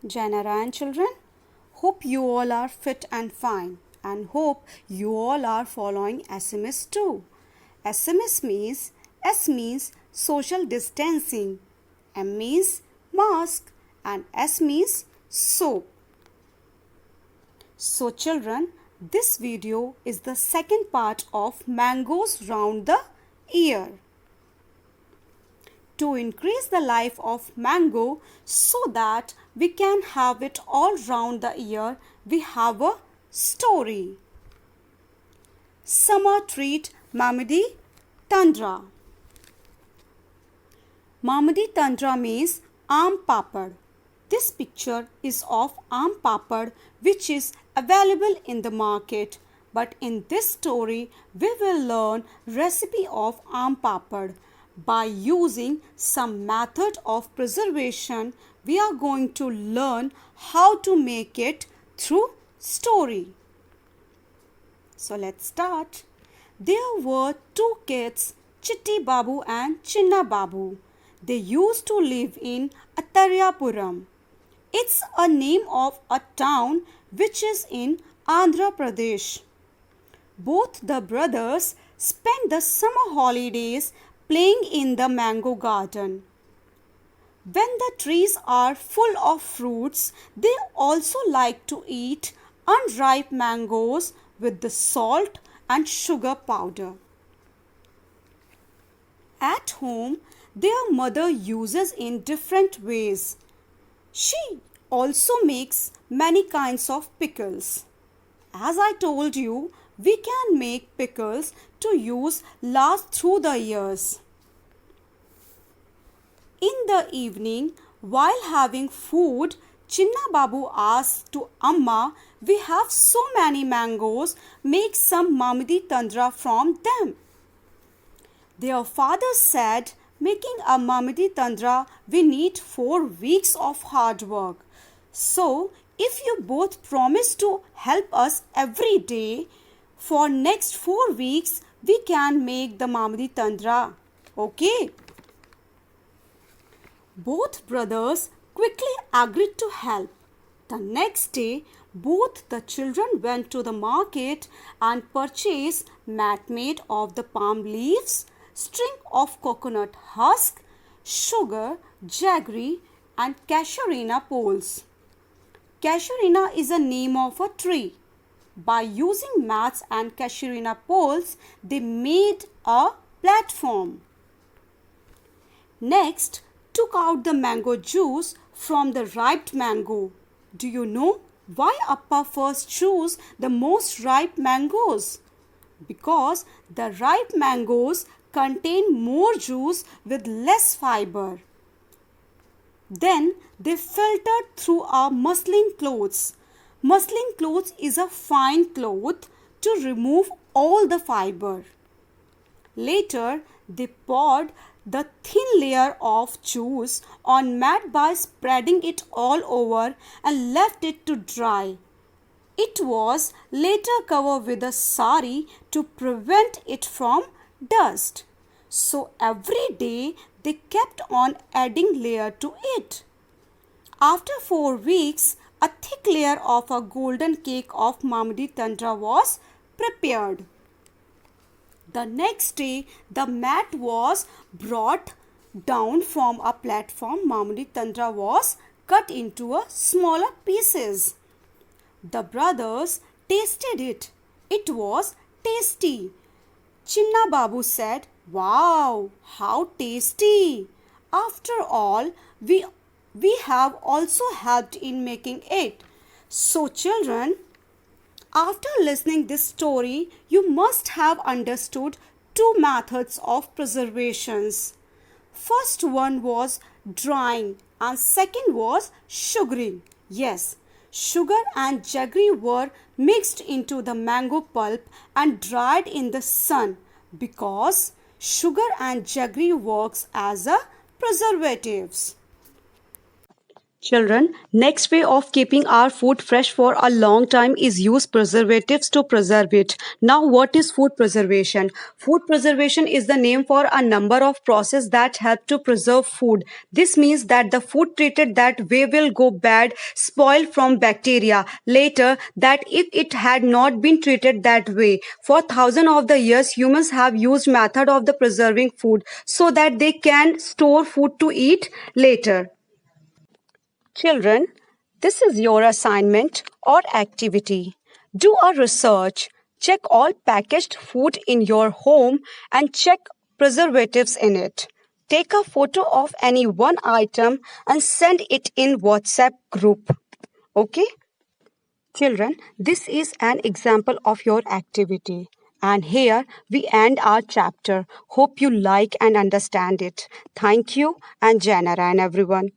Janara and children, hope you all are fit and fine and hope you all are following SMS too. SMS means S means social distancing, M means mask and S means soap. So children, this video is the second part of mangoes round the year. To increase the life of mango so that we can have it all round the year, we have a story. Summer treat Mamidi Tandra. Mamidi Tandra means aam papad. This picture is of aam papad which is available in the market. But in this story, we will learn recipe of aam papad. By using some method of preservation, we are going to learn how to make it through story. So let's start. There were two kids, Chitti Babu and Chinna Babu. They used to live in Attaryapuram. It's a name of a town which is in Andhra Pradesh. Both the brothers spent the summer holidays playing in the mango garden. When the trees are full of fruits, they also like to eat unripe mangoes with the salt and sugar powder. At home, their mother uses in different ways. She also makes many kinds of pickles. As I told you, we can make pickles to use last through the years. In the evening, while having food, Chinna Babu asked to Amma, "We have so many mangoes, make some Mamidi Tandra from them." Their father said, "Making a Mamidi Tandra, we need 4 weeks of hard work. So, if you both promise to help us every day, for next 4 weeks, we can make the Mamidi Tandra. Okay?" Both brothers quickly agreed to help. The next day, both the children went to the market and purchased mat made of the palm leaves, string of coconut husk, sugar, jaggery, and casuarina poles. Casuarina is a name of a tree. By using mats and casuarina poles, they made a platform. Next, took out the mango juice from the ripe mango. Do you know why Appa first chose the most ripe mangoes? Because the ripe mangoes contain more juice with less fiber. Then they filtered through our muslin cloths. Muslin cloth is a fine cloth to remove all the fiber. Later, they poured the thin layer of juice on mat by spreading it all over and left it to dry. It was later covered with a sari to prevent it from dust. So every day they kept on adding layer to it. After 4 weeks, a thick layer of a golden cake of Mamidi Tandra was prepared. The next day, the mat was brought down from a platform. Mamidi Tandra was cut into a smaller pieces. The brothers tasted it. It was tasty. Chinna Babu said, "Wow, how tasty! After all, we have also helped in making it." So children, after listening this story, you must have understood 2 methods of preservations. First one was drying and second was sugaring. Yes, sugar and jaggery were mixed into the mango pulp and dried in the sun because sugar and jaggery works as a preservatives. Children, next way of keeping our food fresh for a long time is use preservatives to preserve it. Now, what is food preservation? Food preservation is the name for a number of processes that help to preserve food. This means that the food treated that way will go bad, spoil from bacteria later that if it had not been treated that way. For thousands of the years, humans have used method of the preserving food so that they can store food to eat later. Children, this is your assignment or activity. Do a research. Check all packaged food in your home and check preservatives in it. Take a photo of any one item and send it in WhatsApp group. Okay? Children, this is an example of your activity. And here we end our chapter. Hope you like and understand it. Thank you and Janara and everyone.